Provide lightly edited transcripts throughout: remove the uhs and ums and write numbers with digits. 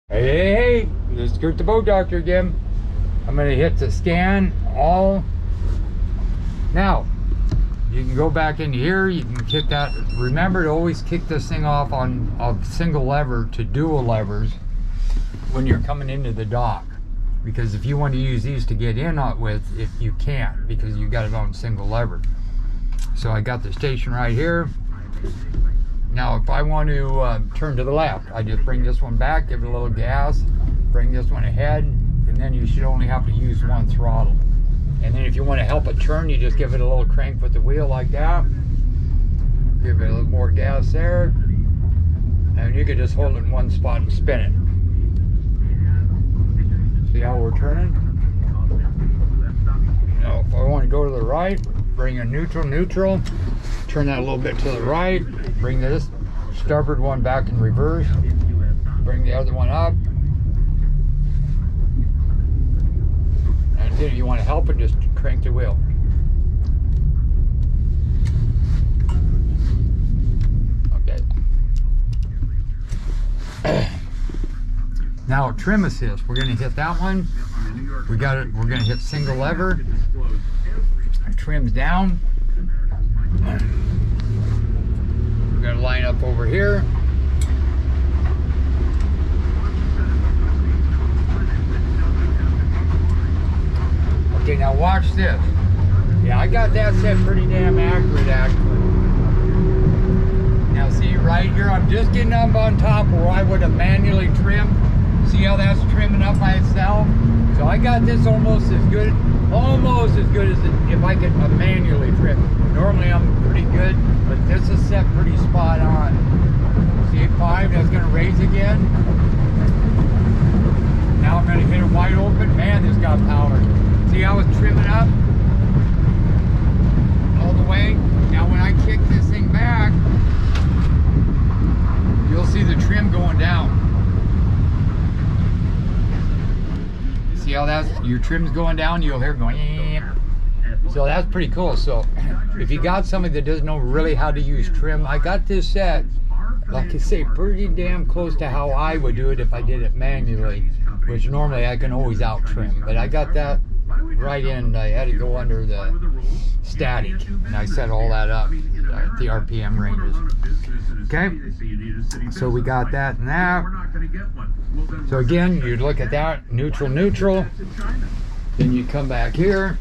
Hey, this is Kurt the Boat Doctor again. I'm going to hit the scan all. Now, you can go back in here, you can kick that. Remember to always kick this thing off on a single lever to dual levers when you're coming into the dock. Because if you want to use these to get in with, if you can't, because you got it on single lever. So I got the station right here. Now, if I want to turn to the left, I just bring this one back, give it a little gas, bring this one ahead, and then you should only have to use one throttle. And then if you want to help it turn, you just give it a little crank with the wheel like that. Give it a little more gas there. And you can just hold it in one spot and spin it. See how we're turning? Now, if I want to go to the right, bring a neutral, turn that a little bit to the right, bring this starboard one back in reverse, bring the other one up, and then if you want to help it, just crank the wheel. Okay. Now trim assist, we're going to hit that one. We got it. We're going to hit single lever. Trims down. We're going to line up over here. Okay, now watch this. Yeah, I got that set pretty damn accurate actually. Now see right here, I'm just getting up on top where I would have manually trimmed. See how that's trimming up by itself? So I got this almost as good as if I could manually trim. Normally I'm pretty good, but this is set pretty spot on. See 5, that's gonna raise again. Now I'm gonna hit it wide open. Man, this got power. See how it's trimming up? All the way. Now when I kick this thing back, you'll see the trim going down. See how that's, your trim's going down, you'll hear it going, yeah. So that's pretty cool. So if you got somebody that doesn't know really how to use trim, I got this set, like I say, pretty damn close to how I would do it if I did it manually, which normally I can always out trim, but I got that right in. I had to go under the static, and I set all that up at the RPM ranges. Okay, so we got that and that. So again, you look at that, neutral, then you come back here,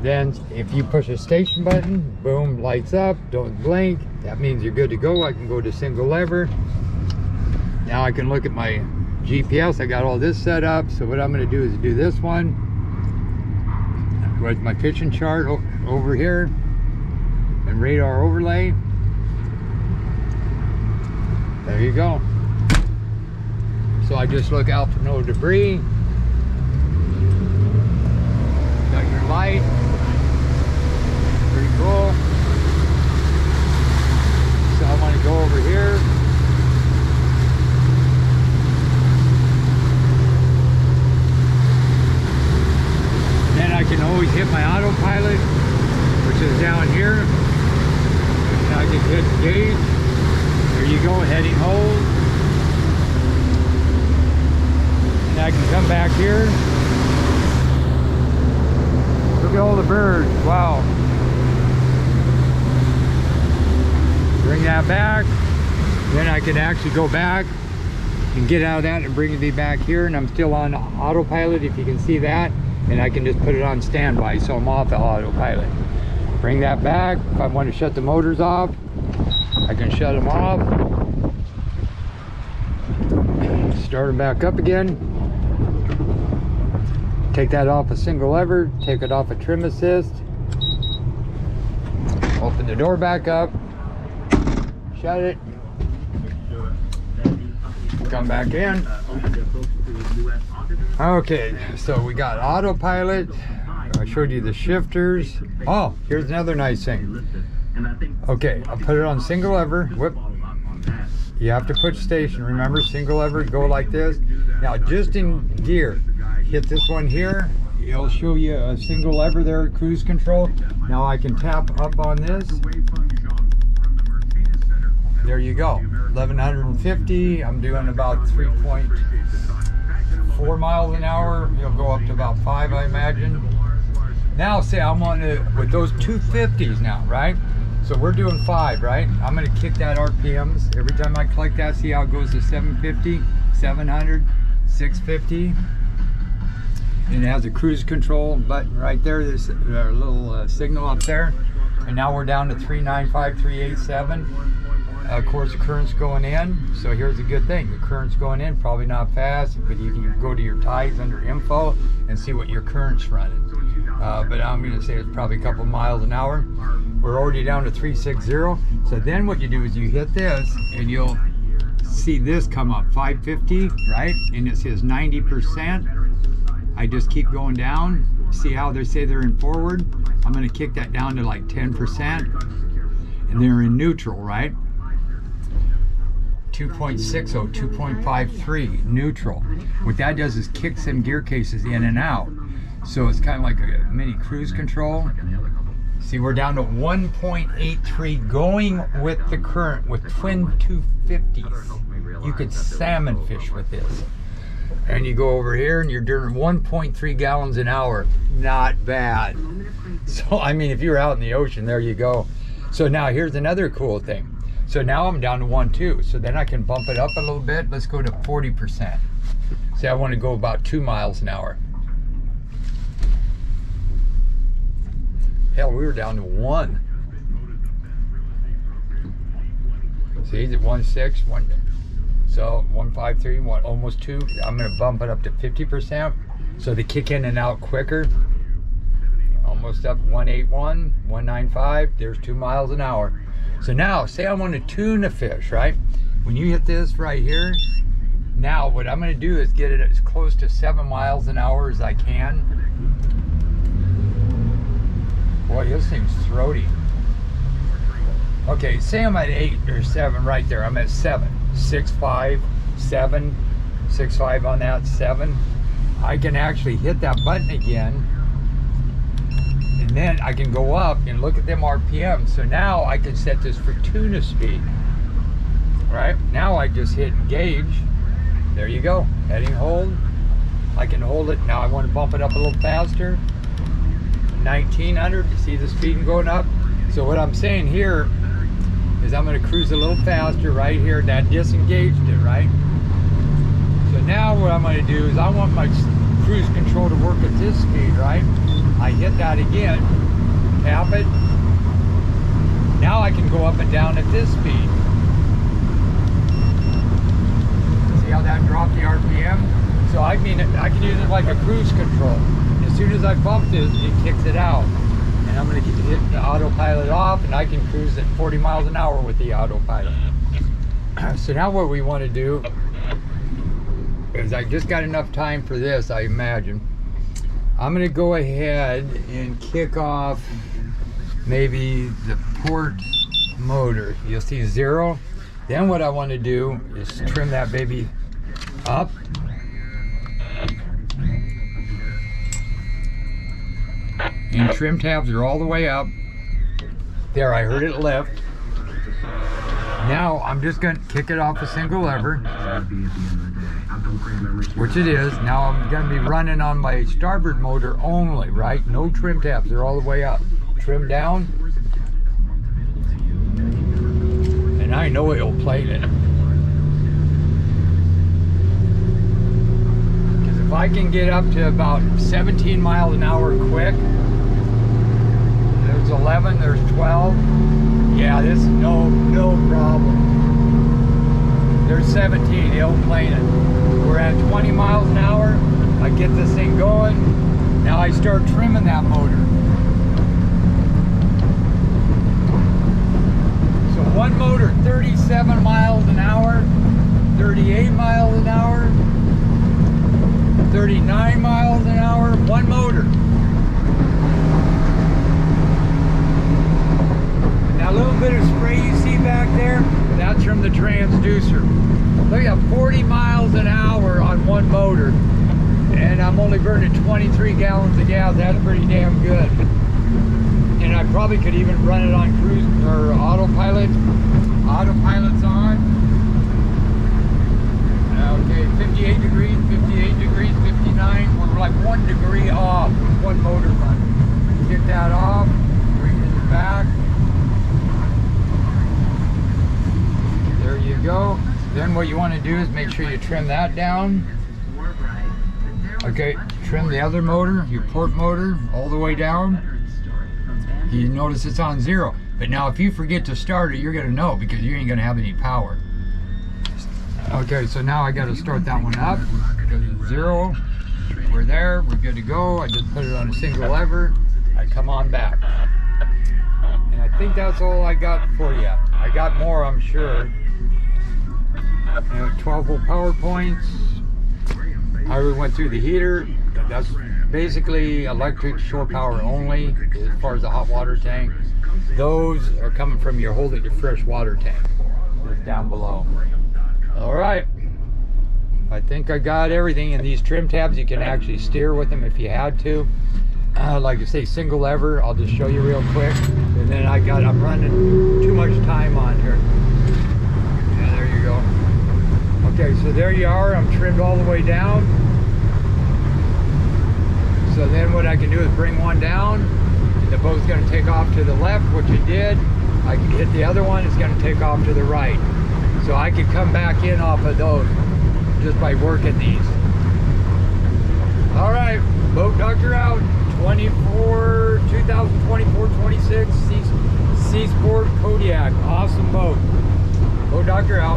then if you push a station button, boom, lights up, don't blink, that means you're good to go. I can go to single lever. Now I can look at my GPS, I got all this set up, so what I'm going to do is do this one. Where's my pitching chart over here, and radar overlay. There you go. So I just look out for no debris. Got your light. Pretty cool. So I want to go over here. And then I can always hit my autopilot, which is down here. And I can hit gauge. There you go, heading hold. And I can come back here. Look at all the birds, wow. Bring that back. Then I can actually go back and get out of that and bring me back here. And I'm still on autopilot, if you can see that. And I can just put it on standby, so I'm off the autopilot. Bring that back. If I want to shut the motors off, I can shut them off, start them back up again, take that off a single lever, take it off a trim assist, open the door back up, shut it, come back in. Okay, so we got autopilot. I showed you the shifters. Oh, here's another nice thing. Okay, I'll put it on single lever. Whoop. You have to put station. Remember, single lever, go like this. Now, just in gear, hit this one here. It'll show you a single lever there, cruise control. Now I can tap up on this. there you go. 1150. I'm doing about 3.4 miles an hour. You'll go up to about 5, I imagine. Now, say I'm on with those 250s now, right? So we're doing 5, right? I'm gonna kick that RPMs every time I click that. See how it goes to 750, 700, 650. And it has a cruise control button right there. There's a little signal up there. And now we're down to 395, 387. Of course, the current's going in. So here's a good thing. The current's going in, probably not fast, but you can go to your tides under info and see what your current's running. But I'm gonna say it's probably a couple miles an hour. We're already down to 360. So then what you do is you hit this and you'll see this come up, 550, right? And it says 90%. I just keep going down. See how they say they're in forward? I'm gonna kick that down to like 10%. And they're in neutral, right? 2.60, 2.53, neutral. What that does is kick some gear cases in and out. So it's kind of like a mini cruise control. See, we're down to 1.83 going with the current with twin 250s. You could salmon fish with this. And you go over here and you're doing 1.3 gallons an hour. Not bad. So, I mean, if you're out in the ocean, there you go. So now here's another cool thing. So now I'm down to 1.2. So then I can bump it up a little bit. Let's go to 40%. Say I want to go about 2 miles an hour. Hell, we were down to 1. See, he's at 1.6, 1. So 1.53, almost 2. I'm gonna bump it up to 50%. So they kick in and out quicker. Almost up 1.81, 1.95. There's 2 miles an hour. So now, say I want to tuna fish, right? When you hit this right here, now what I'm gonna do is get it as close to 7 miles an hour as I can. Boy, this thing's throaty. Okay, say I'm at 8 or 7 right there. I'm at 7, 6.5, 7, 6.5 on that, 7. I can actually hit that button again, and then I can go up and look at them RPM. So now I can set this for tuna speed. Right? Now I just hit engage. There you go. Heading hold. I can hold it. Now I want to bump it up a little faster. 1900. You see the speed going up? So what I'm saying here is I'm going to cruise a little faster right here. That disengaged it, right? So now what I'm going to do is I want my cruise control to work at this speed, right? I hit that again, tap it. Now I can go up and down at this speed. See how that dropped the RPM? So I mean, I can use it like a cruise control. As soon as I bump this, it kicks it out. And I'm going to hit the autopilot off, and I can cruise at 40 miles an hour with the autopilot. So now what we want to do is I just got enough time for this, I imagine. I'm going to go ahead and kick off maybe the port motor. You'll see 0. Then what I want to do is trim that baby up. And trim tabs are all the way up. There, I heard it lift. Now I'm just going to kick it off a single lever, which it is. Now I'm going to be running on my starboard motor only, right? No trim tabs, they're all the way up. Trim down. And I know it'll plate it. Because if I can get up to about 17 miles an hour quick, there's 11, there's 12. Yeah, this is no problem. There's 17, it'll plane it. We're at 20 miles an hour. I get this thing going. Now I start trimming that motor. So one motor, 37 miles an hour, 38 miles an hour, 39 miles an hour, one motor. Now a little bit of spray you see back there, that's from the transducer. Look at 40 miles an hour on one motor, and I'm only burning 23 gallons of gas. That's pretty damn good. And I probably could even run it on cruise or autopilot. Autopilot's on. Okay, 58 degrees, 58 degrees, 59. We're like 1 degree off with one motor running. Get that off, bring it back. There you go. Then what you want to do is make sure you trim that down. Okay, trim the other motor, your port motor, all the way down. You notice it's on 0. But now if you forget to start it, you're going to know because you ain't going to have any power. Okay, so now I got to start that one up. Go to 0. We're there. We're good to go. I just put it on a single lever. I come on back. And I think that's all I got for you. I got more, I'm sure. 12-volt power points. I already went through the heater. That's basically electric shore power only as far as the hot water tank. Those are coming from your hold it your fresh water tank. It's down below. All right. I think I got everything. In these trim tabs, you can actually steer with them if you had to. Like I say, single lever. I'll just show you real quick. And then I'm running too much time on here. Yeah, there you go. Okay, so there you are. I'm trimmed all the way down. So then what I can do is bring one down. The boat's going to take off to the left, which it did. I can hit the other one. It's going to take off to the right. So I could come back in off of those just by working these. All right, Boat Doctor out. 2024-26 Seasport Kodiac. Awesome boat. Boat Doctor out.